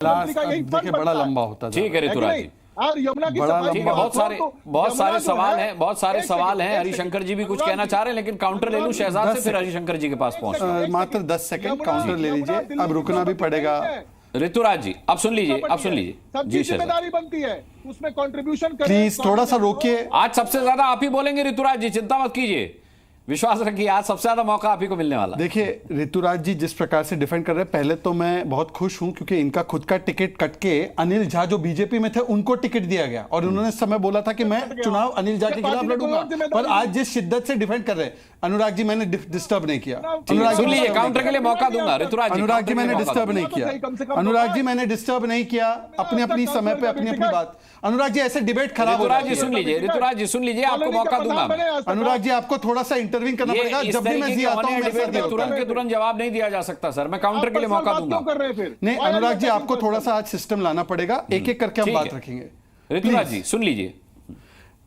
देखिए बड़ा लंबा होता है। ठीक है ऋतुराज जी, और यमुना की बड़ा सफाई लंबा बहुत सारे सवाल हैं, बहुत सारे सवाल हैं। एक हरिशंकर जी भी कुछ अनुराग कहना जी, चाह रहे हैं, लेकिन काउंटर ले लूं शहजाद से, फिर हरिशंकर जी के पास पहुंच। मात्र 10 सेकंड काउंटर ले लीजिए, अब रुकना भी पड़ेगा। ऋतुराज जी अब सुन लीजिए, अब सुन लीजिए सबकी जी शहजाद, जिम्मेदारी बनती है, उसमें कंट्रीब्यूशन करें। प्लीज थोड़ा सा रोकिए। आज सबसे ज्यादा आप ही बोलेंगे ऋतुराज जी, चिंता मत कीजिए, विश्वास रखिए, आज सबसे ज्यादा मौका आप ही को मिलने वाला। देखिए ऋतुराज जी जिस प्रकार से डिफेंड कर रहे हैं, पहले तो मैं बहुत खुश हूं क्योंकि इनका खुद का टिकट कट के अनिल झा जो बीजेपी में थे उनको टिकट दिया गया और उन्होंने इस समय बोला था कि मैं चुनाव अनिल झा के खिलाफ लड़ूंगा। पर आज जिस शिद्दत से डिफेंड कर रहे हैं, अनुराग जी मैंने डिस्टर्ब नहीं किया। अनुराग सुन लीजिए, जी काउंटर के लिए मौका दूंगा ऋतुराज जी। अनुराग जी मैंने काउंटर के लिए डिस्टर्ब नहीं मौका किया। अनुराग जी मैंने डिस्टर्ब नहीं किया, अपनी अपनी समय पे अपनी अपनी बात। अनुराग जी ऐसे डिबेट खराब हो ऋतुराज जी रहा सुन है। लीजिए, ऋतुराज जी सुन लीजिए, आपको मौका दूंगा मैं। अनुराग जी आपको थोड़ा सा इंटरव्यू करना ये पड़ेगा, इस जब भी मैं तरीके जी की आता हूं ऑनलाइन मेरे साथ डिबेट ये में होता तुरंत है। के तुरंत जवाब नहीं दिया जा सकता सर, मैं काउंटर के लिए मौका दूंगा। नहीं अनुराग जी आपको थोड़ा सा आज सिस्टम लाना पड़ेगा, एक एक करके हम ठीक बात है। रखेंगे। ऋतुराज जी सुन लीजिए,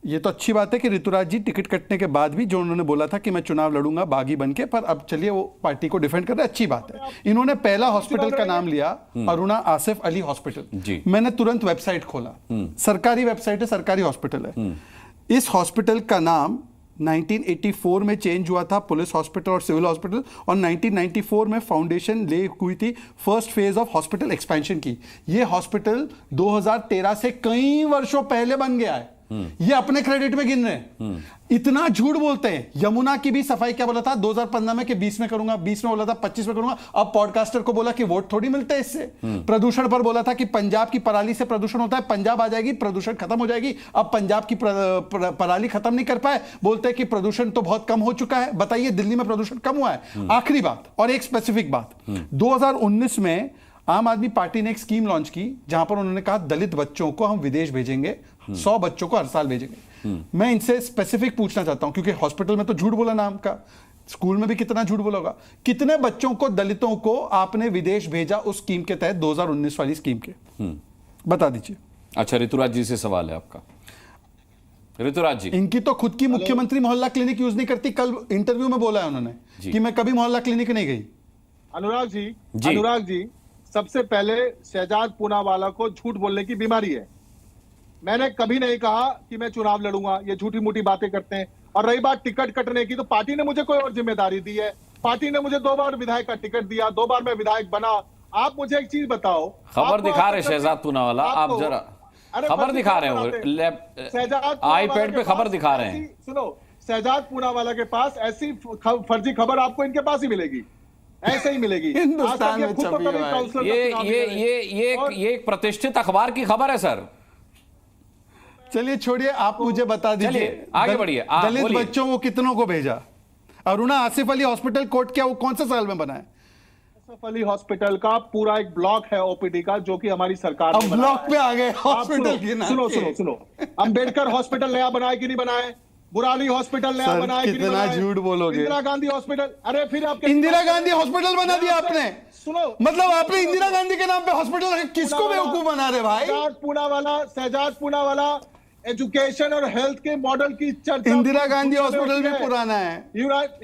ये तो अच्छी बात है कि ऋतुराज जी टिकट कटने के बाद भी जो उन्होंने बोला था कि मैं चुनाव लड़ूंगा बागी बनके, पर अब चलिए वो पार्टी को डिफेंड कर रहे हैं, अच्छी बात है। इन्होंने पहला हॉस्पिटल का नाम लिया अरुणा आसिफ अली हॉस्पिटल जी। मैंने तुरंत वेबसाइट खोला, सरकारी वेबसाइट है, सरकारी हॉस्पिटल है। इस हॉस्पिटल का नाम 1984 में चेंज हुआ था पुलिस हॉस्पिटल और सिविल हॉस्पिटल, और 1994 में फाउंडेशन ले हुई थी first phase of hospital expansion की। ये हॉस्पिटल 2013 से कई वर्षों पहले बन गया है। ये अपने क्रेडिट में गिन रहे हैं, इतना झूठ बोलते हैं। यमुना की भी सफाई क्या बोला था 2015 में कि 20 में करूंगा, 20 में बोला था 25 में करूंगा। अब पॉडकास्टर को बोला कि वोट थोड़ी मिलते हैं इससे। प्रदूषण पर बोला था कि पंजाब की पराली से प्रदूषण होता है, पंजाब आ जाएगी प्रदूषण खत्म हो जाएगी। अब पंजाब की पराली खत्म नहीं कर पाए, बोलते हैं कि प्रदूषण तो बहुत कम हो चुका है। बताइए दिल्ली में प्रदूषण कम हुआ है? आखिरी बात और एक स्पेसिफिक बात, 2019 में आम आदमी पार्टी ने एक स्कीम लॉन्च की जहां पर उन्होंने कहा दलित बच्चों को हम विदेश भेजेंगे, 100 बच्चों को हर साल भेजेंगे। मैं इनसे स्पेसिफिक पूछना चाहता हूं, क्योंकि हॉस्पिटल में तो झूठ बोला नाम का, स्कूल में भी कितना झूठ बोला होगा। कितने बच्चों को दलितों को आपने विदेश भेजा उस स्कीम के तहत, 2019 वाली स्कीम के? बता दीजिए। अच्छा ऋतुराज जी से सवाल है आपका। ऋतुराज जी, इनकी तो खुद की मुख्यमंत्री मोहल्ला क्लिनिक यूज नहीं करती, कल इंटरव्यू में बोला है उन्होंने कि मैं कभी मोहल्ला क्लिनिक नहीं गई। अनुराग जी सबसे पहले शहजाद पूनावाला को झूठ बोलने की बीमारी है। मैंने कभी नहीं कहा कि मैं चुनाव लड़ूंगा, ये झूठी मूठी बातें करते हैं। और रही बात टिकट कटने की, तो पार्टी ने मुझे कोई और जिम्मेदारी दी है। पार्टी ने मुझे 2 बार विधायक का टिकट दिया, 2 बार मैं विधायक बना। आप मुझे एक चीज बताओ, खबर दिखा रहे शहजाद पूनावाला, आप जरा खबर दिखा रहे हो, आईपैड पे खबर दिखा रहे हैं। सुनो, शहजाद पूनावाला के पास ऐसी फर्जी खबर आपको इनके पास ही मिलेगी, ऐसे ही मिलेगी। हिंदुस्तान में छपी हुई है। ये एक प्रतिष्ठित अखबार की खबर है सर। चलिए छोड़िए, आप मुझे बता दीजिए आगे बढ़िए। दलित बच्चों को कितनों को भेजा? अरुणा आसिफ अली हॉस्पिटल कोर्ट क्या वो कौन से साल में बना है? आसिफ अली हॉस्पिटल का पूरा एक ब्लॉक है ओपीडी का, जो कि हमारी सरकार अब ब्लॉक पे आ गए हॉस्पिटल की नाम। सुनो, अंबेडकर हॉस्पिटल नया बनाया कि नहीं बनाए? बुराली हॉस्पिटल नया बनाया कि नहीं कितना बनाया? झूठ बोलोगे। इंदिरा गांधी हॉस्पिटल, अरे फिर आप इंदिरा गांधी हॉस्पिटल बना दिया आपने? सुनो, मतलब आपने इंदिरा गांधी के नाम पे हॉस्पिटल, किसको बेवकूफ बना रहे भाई? शहजाद पूनावाला एजुकेशन और हेल्थ के मॉडल की चर्चा। इंदिरा गांधी हॉस्पिटल भी पुराना है।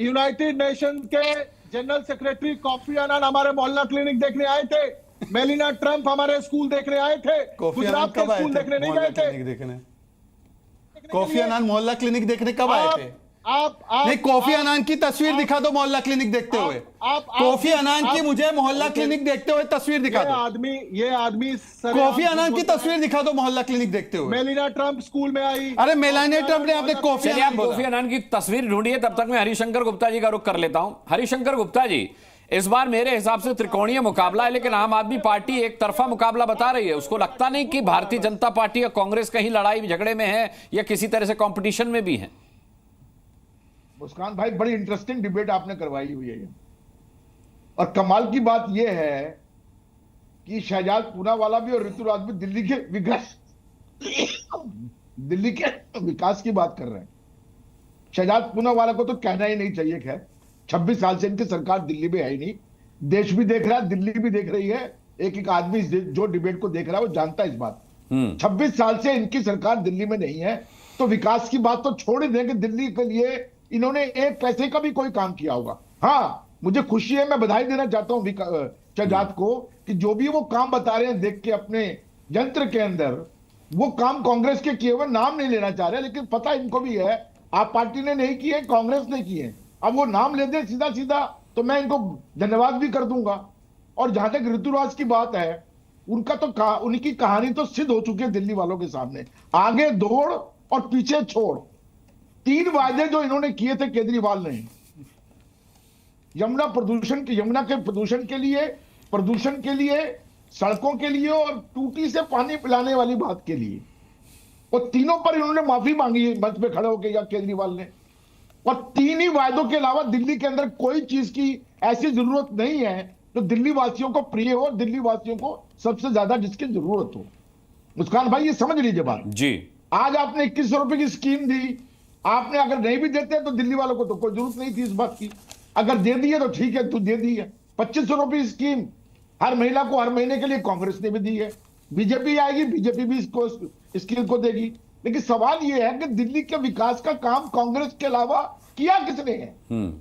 यूनाइटेड नेशन के जनरल सेक्रेटरी कोफी अनान हमारे मोहल्ला क्लिनिक देखने आए थे। मेलिना ट्रंप हमारे स्कूल देखने आए थे। गुजरात के स्कूल देखने नहीं गए थे। कोफी अनान मोहल्ला क्लिनिक देखने कब आए थे? नहीं, कोफी अनान की तस्वीर दिखा दो मोहल्ला क्लिनिक देखते हुए। कोफी अनान की मुझे मोहल्ला क्लिनिक देखते हुए तस्वीर दिखा दो। ये आदमी कोफी अनान की तस्वीर दिखा दो मोहल्ला क्लिनिक देखते हुए। मेलिना ट्रंप स्कूल में आई। अरे मेलानिया ट्रंप ने आपने कोफी अनान बोला। कोफी अनान की तस्वीर ढूंढिए, तब तक मैं हरिशंकर गुप्ता जी का रुख कर लेता हूं। हरिशंकर गुप्ता जी, इस बार मेरे हिसाब से त्रिकोणीय मुकाबला है, लेकिन आम आदमी पार्टी एक तरफा मुकाबला बता रही है। उसको लगता नहीं कि भारतीय जनता पार्टी या कांग्रेस कहीं लड़ाई झगड़े में है या किसी तरह से कंपटीशन में भी है? मुस्कान भाई, बड़ी इंटरेस्टिंग डिबेट आपने करवाई हुई है ये। और कमाल की बात यह है कि शहजाद पूनावाला भी और ऋतुराज भी दिल्ली के विकास की बात कर रहे हैं। शहजाद पूनावाला को तो कहना ही नहीं चाहिए। खैर 26 साल से इनकी सरकार दिल्ली में है ही नहीं, देश भी देख रहा है, दिल्ली भी देख रही है। एक आदमी जो डिबेट को देख रहा है वो जानता है इस बात। 26 साल से इनकी सरकार दिल्ली में नहीं है, तो विकास की बात तो छोड़ ही दें कि दिल्ली के लिए इन्होंने एक पैसे का भी कोई काम किया होगा। हाँ, मुझे खुशी है, मैं बधाई देना चाहता हूं शहजाद को कि जो भी वो काम बता रहे हैं देख के अपने यंत्र के अंदर, वो काम कांग्रेस के किए हुए नाम नहीं लेना चाह रहे, लेकिन पता इनको भी है आप पार्टी ने नहीं किए, कांग्रेस ने किए। अब वो नाम ले दे सीधा सीधा तो मैं इनको धन्यवाद भी कर दूंगा। और जहां तक ऋतुराज की बात है, उनका तो उनकी कहानी तो सिद्ध हो चुकी है दिल्ली वालों के सामने। आगे दौड़ और पीछे छोड़, 3 वायदे जो इन्होंने किए थे केजरीवाल ने, यमुना के प्रदूषण के लिए, सड़कों के लिए और टूटी से पानी पिलाने वाली बात के लिए, और तीनों पर इन्होंने माफी मांगी है मंच पे खड़े होकर या केजरीवाल ने। और 3 ही वायदों के अलावा दिल्ली के अंदर कोई चीज की ऐसी जरूरत नहीं है जो दिल्ली वासियों को प्रिय हो, दिल्ली वासियों को सबसे ज्यादा जिसकी जरूरत हो। मुस्कान भाई ये समझ लीजिए बात जी। आज आपने 2100 रुपए की स्कीम दी, आपने अगर नहीं भी देते तो दिल्ली वालों को तो कोई जरूरत नहीं थी इस बात की, अगर दे दी है तो ठीक है, तू दे दी है। 2500 रुपए की स्कीम हर महिला को हर महीने के लिए कांग्रेस ने भी दी है, बीजेपी आएगी, बीजेपी भी इसको स्कीम को देगी। लेकिन सवाल यह है कि दिल्ली के विकास का काम कांग्रेस के अलावा किया किसने है?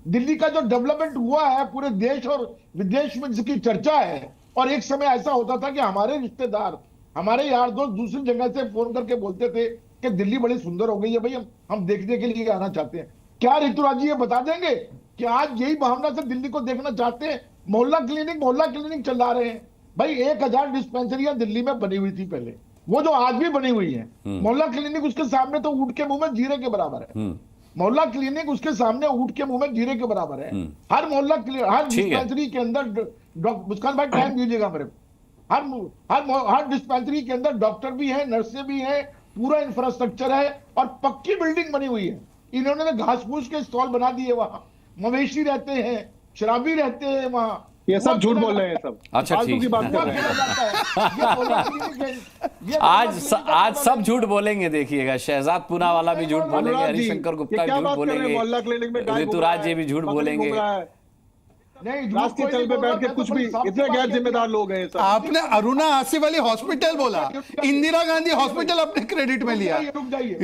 दिल्ली का जो डेवलपमेंट हुआ है पूरे देश और विदेश में जिसकी चर्चा है, और एक समय ऐसा होता था कि हमारे रिश्तेदार, हमारे यार दोस्त दूसरी जगह से फोन करके बोलते थे कि दिल्ली बड़ी सुंदर हो गई है भाई, हम देखने के लिए आना चाहते हैं। क्या ऋतुराज जी ये बता देंगे कि आज यही भावना से दिल्ली को देखना चाहते हैं? मोहल्ला क्लिनिक चला रहे हैं भाई। 1000 डिस्पेंसरियां दिल्ली में बनी हुई थी पहले, वो जो आज भी बनी हुई है, मोहल्ला क्लिनिक उसके सामने तो ऊंट के मुंह में जीरे के बराबर है। मोहल्ला क्लिनिक उसके सामने ऊंट के मुंह में जीरे के बराबर है। हर मोहल्ला हर डिस्पेंसरी के अंदर, मुस्कान भाई टाइम दीजिएगा मेरे को, हर डिस्पेंसरी के अंदर डॉक्टर भी है, नर्सें भी है, पूरा इंफ्रास्ट्रक्चर है और पक्की बिल्डिंग बनी हुई है। इन्होंने घास फूस के स्टॉल बना दिए, वहां मवेशी रहते हैं, शराबी रहते हैं वहां। ये सब झूठ बोल रहे हैं सब। अच्छा ठीक की बात कर रहे हैं। आज सब झूठ बोलेंगे, देखिएगा शहजाद पूनावाला भी झूठ बोलेंगे, हरिशंकर गुप्ता भी झूठ बोलेंगे, ऋतुराज जी भी झूठ बोलेंगे। नहीं, राष्ट्रीय चल पे बैठ के कुछ भी, इतने गैर जिम्मेदार लोग हैं सब। आपने अरुणा आसिफ अली हॉस्पिटल बोला, इंदिरा गांधी हॉस्पिटल अपने क्रेडिट में लिया।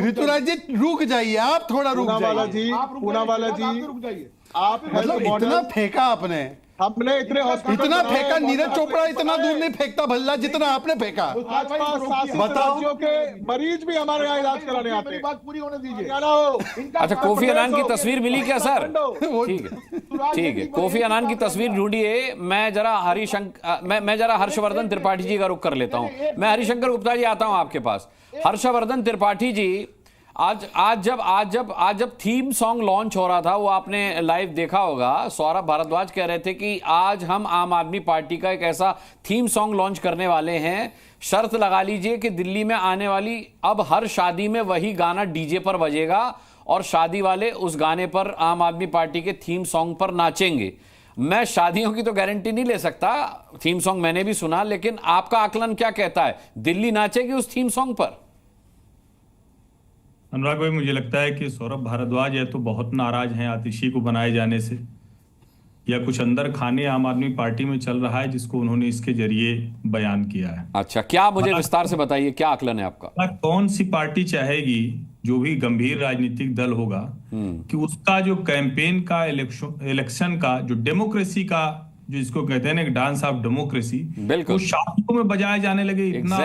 ऋतुराज जी रुक जाइए, आप थोड़ा रुक जाइए। पूनावाला जी आप मतलब इतना फेंका आपने, हमने इतने इतना फेंका, नीरज चोपड़ा इतना दूर नहीं फेंकता भल्ला जितना आपने फेंका। बताओ के मरीज भी हमारे यहाँ इलाज कराने आते हैं। बात पूरी होने दीजिए। अच्छा कोफी अन्नान की तस्वीर मिली क्या सर? ठीक है, कोफी अन्नान की तस्वीर ढूंढिए। मैं जरा हर्षवर्धन त्रिपाठी जी का रुख कर लेता हूं। मैं हरिशंकर गुप्ता जी आता हूं आपके पास। हर्षवर्धन त्रिपाठी जी, आज जब थीम सॉन्ग लॉन्च हो रहा था, वो आपने लाइव देखा होगा, सौरभ भारद्वाज कह रहे थे कि आज हम आम आदमी पार्टी का एक ऐसा थीम सॉन्ग लॉन्च करने वाले हैं, शर्त लगा लीजिए कि दिल्ली में आने वाली अब हर शादी में वही गाना डीजे पर बजेगा और शादी वाले उस गाने पर आम आदमी पार्टी के थीम सॉन्ग पर नाचेंगे। मैं शादियों की तो गारंटी नहीं ले सकता, थीम सॉन्ग मैंने भी सुना, लेकिन आपका आकलन क्या कहता है, दिल्ली नाचेगी उस थीम सॉन्ग पर? अनुराग भाई, मुझे लगता है कि सौरभ भारद्वाज या तो बहुत नाराज हैं आतिशी को बनाए जाने से, या कुछ अंदर खाने आम आदमी पार्टी में चल रहा है जिसको उन्होंने इसके जरिए बयान किया है। अच्छा, क्या मुझे विस्तार से बताइए, क्या आकलन है आपका? कौन सी पार्टी चाहेगी, जो भी गंभीर राजनीतिक दल होगा, कि उसका जो कैंपेन का, इलेक्शन का, जो डेमोक्रेसी का, जो इसको कहते हैं ना डांस ऑफ डेमोक्रेसी, वो शादियों में बजाए जाने लगे, इतना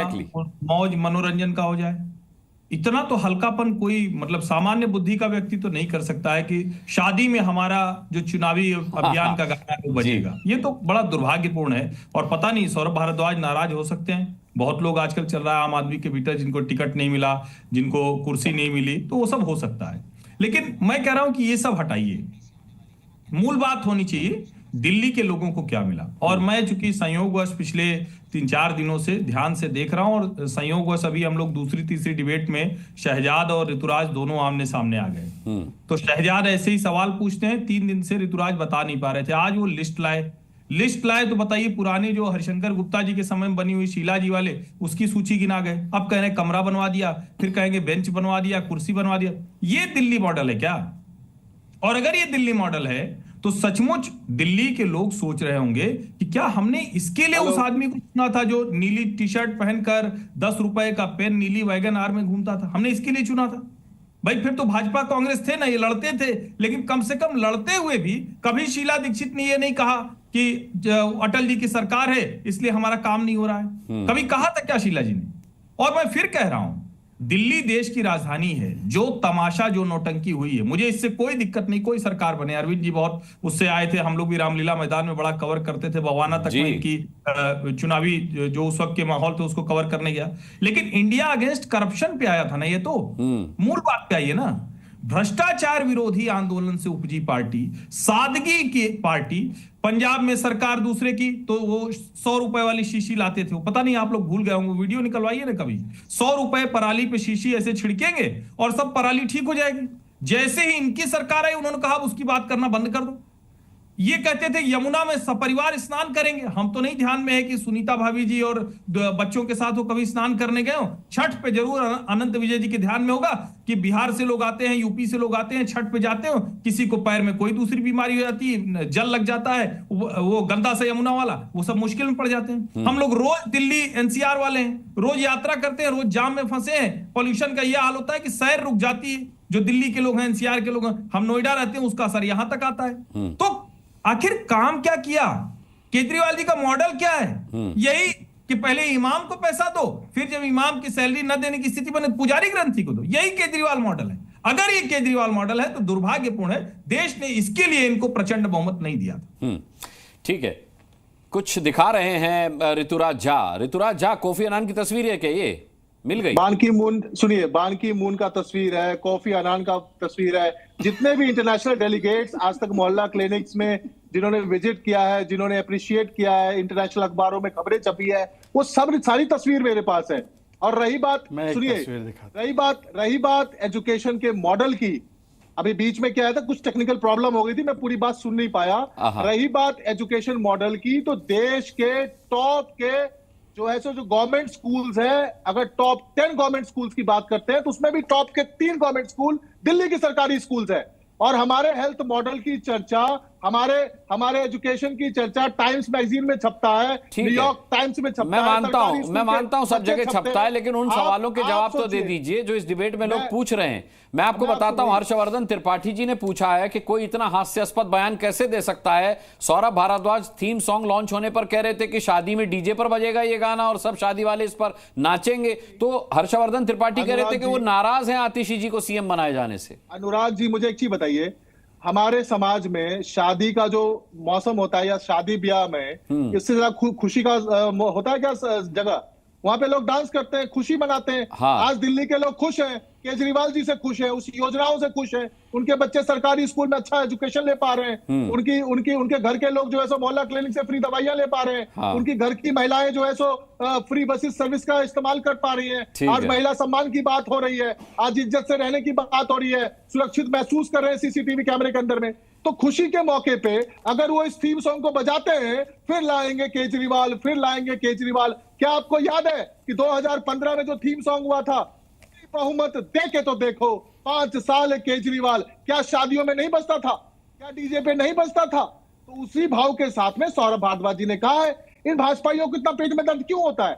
मौज मनोरंजन का हो जाए। इतना तो हल्कापन कोई मतलब सामान्य बुद्धि का व्यक्ति तो नहीं कर सकता है कि शादी में हमारा जो चुनावी अभियान का गाना है वो बजेगा। ये तो बड़ा दुर्भाग्यपूर्ण है। और पता नहीं, सौरभ भारद्वाज नाराज हो सकते हैं। बहुत लोग आजकल चल रहा है आम आदमी के भीतर, जिनको टिकट नहीं मिला, जिनको कुर्सी नहीं मिली, तो वो सब हो सकता है। लेकिन मैं कह रहा हूं कि ये सब हटाइए, मूल बात होनी चाहिए दिल्ली के लोगों को क्या मिला। और मैं चूंकि संयोगवश पिछले 3-4 दिनों से ध्यान से देख रहा हूं, और संयोगवश अभी हम लोग दूसरी तीसरी डिबेट में शहजाद और ऋतुराज दोनों आमने सामने आ गए। तो शहजाद ऐसे ही सवाल पूछते हैं, 3 दिन से ऋतुराज बता नहीं पा रहे थे, आज वो लिस्ट लाए तो बताइए, पुरानी जो हरिशंकर गुप्ता जी के समय में बनी हुई शीला जी वाले, उसकी सूची गिना गए। अब कह रहे हैं कमरा बनवा दिया, फिर कहेंगे बेंच बनवा दिया, कुर्सी बनवा दिया। ये दिल्ली मॉडल है क्या? और अगर ये दिल्ली मॉडल है तो सचमुच दिल्ली के लोग सोच रहे होंगे कि क्या हमने इसके लिए उस आदमी को चुना था जो नीली टी शर्ट पहनकर 10 रुपए का पेन नीली वैगन आर में घूमता था? हमने इसके लिए चुना था भाई। फिर तो भाजपा कांग्रेस थे ना, ये लड़ते थे, लेकिन कम से कम लड़ते हुए भी कभी शीला दीक्षित ने ये नहीं कहा कि अटल जी की सरकार है इसलिए हमारा काम नहीं हो रहा है। कभी कहा था क्या शीला जी ने? और मैं फिर कह रहा हूं, दिल्ली देश की राजधानी है। जो तमाशा, जो नौटंकी हुई है, मुझे इससे कोई दिक्कत नहीं, कोई सरकार बने। अरविंद जी बहुत उससे आए थे, हम लोग भी रामलीला मैदान में बड़ा कवर करते थे, बवाना तक में इनकी चुनावी जो उस वक्त के माहौल थे उसको कवर करने गया। लेकिन इंडिया अगेंस्ट करप्शन पे आया था ना, ये तो मूल बात पे आई है ना। भ्रष्टाचार विरोधी आंदोलन से उपजी पार्टी, सादगी की पार्टी। पंजाब में सरकार दूसरे की, तो वो 100 रुपए वाली शीशी लाते थे, वो पता नहीं आप लोग भूल गए होंगे, वीडियो निकलवाइए ना कभी। 100 रुपए पराली पे शीशी ऐसे छिड़केंगे और सब पराली ठीक हो जाएगी। जैसे ही इनकी सरकार आई, उन्होंने कहा उसकी बात करना बंद कर दो। ये कहते थे यमुना में सपरिवार स्नान करेंगे। हम तो नहीं ध्यान में है कि सुनीता भाभी जी और बच्चों के साथ वो कभी स्नान करने गए हो। छठ पे जरूर अनंत विजय जी के ध्यान में होगा कि बिहार से लोग आते हैं, यूपी से लोग आते हैं, छठ पे जाते हो, किसी को पैर में कोई दूसरी बीमारी हो जाती है, जल लग जाता है, वो गंदा सा यमुना वाला, वो सब मुश्किल में पड़ जाते हैं। हम लोग रोज दिल्ली एनसीआर वाले हैं, रोज यात्रा करते हैं, रोज जाम में फंसे हैं। पॉल्यूशन का यह हाल होता है कि सैर रुक जाती है। जो दिल्ली के लोग हैं, एनसीआर के लोग हैं, हम नोएडा रहते हैं, उसका असर यहां तक आता है। तो आखिर काम क्या किया? केजरीवाल जी का मॉडल क्या है? यही कि पहले इमाम को पैसा दो, फिर जब इमाम की सैलरी न देने की स्थिति बने पुजारी ग्रंथी को दो। यही केजरीवाल मॉडल है। अगर ये केजरीवाल मॉडल है तो दुर्भाग्यपूर्ण है, देश ने इसके लिए इनको प्रचंड बहुमत नहीं दिया था। ठीक है, कुछ दिखा रहे हैं ऋतुराज झा। ऋतुराज झा, कोफी अन्नान की तस्वीर है क्या? ये मिल गई? बान की मून, सुनिए, बान की मून का तस्वीर है, कोफी अन्नान का तस्वीर है। जितने भी इंटरनेशनल डेलीगेट्स आज तक मोहल्ला क्लिनिक्स में जिन्होंने विजिट किया है, जिन्होंने अप्रिशिएट किया है, इंटरनेशनल अखबारों में खबरें छपी है, वो सब सारी तस्वीर मेरे पास है। और रही बात, सुनिए, रही बात एजुकेशन के मॉडल की, अभी बीच में क्या है था, कुछ टेक्निकल प्रॉब्लम हो गई थी, मैं पूरी बात सुन नहीं पाया। रही बात एजुकेशन मॉडल की, तो देश के टॉप के जो है सो जो गवर्नमेंट स्कूल्स है, अगर टॉप 10 गवर्नमेंट स्कूल्स की बात करते हैं तो उसमें भी टॉप के 3 गवर्नमेंट स्कूल दिल्ली की सरकारी स्कूल्स है। और हमारे हेल्थ मॉडल की चर्चा, हमारे एजुकेशन की चर्चा टाइम्स मैगजीन में छपता है, न्यूयॉर्क टाइम्स में छपता है। मैं मानता हूं सब जगह छपता है, लेकिन उन सवालों के जवाब तो दे दीजिए जो इस डिबेट में लोग पूछ रहे हैं। मैं आपको बताता हूं, हर्षवर्धन त्रिपाठी जी ने पूछा है कि कोई इतना हास्यास्पद बयान कैसे दे सकता है। Saurabh Bharadwaj theme song launch होने पर कह रहे थे कि शादी में डीजे पर बजेगा ये गाना और सब शादी वाले इस पर नाचेंगे। तो हर्षवर्धन त्रिपाठी कह रहे थे कि वो नाराज हैं आतिशी जी को सीएम बनाए जाने से। अनुराग जी, मुझे एक चीज बताइए, हमारे समाज में शादी का जो मौसम होता है या शादी ब्याह में, इससे ज्यादा खुशी का होता है क्या जगह? वहां पे लोग डांस करते हैं, खुशी मनाते हैं। आज दिल्ली के लोग खुश हैं, केजरीवाल जी से खुश है, उस योजनाओं से खुश है, उनके बच्चे सरकारी स्कूल में अच्छा एजुकेशन ले पा रहे हैं, उनके घर के लोग जो है सो मोहल्ला क्लिनिक से फ्री दवाइयां ले पा रहे हैं, उनकी घर की महिलाएं जो है सो फ्री बसेस सर्विस का इस्तेमाल कर पा रही हैं। आज महिला सम्मान की बात हो रही है, आज इज्जत से रहने की बात हो रही है, सुरक्षित महसूस कर रहे हैं सीसीटीवी कैमरे के अंदर में। तो खुशी के मौके पे अगर वो इस थीम सॉन्ग को बजाते हैं, फिर लाएंगे केजरीवाल, फिर लाएंगे केजरीवाल। क्या आपको याद है कि 2015 में जो थीम सॉन्ग हुआ था, बहुमत देके तो देखो, 5 साल केजरीवाल, क्या शादियों में नहीं बजता था? क्या डीजे पे नहीं बजता था? तो उसी भाव के साथ में सौरभ भारद्वाज जी ने कहा है, इन भाजपाइयों को इतना पेट में दर्द क्यों होता है?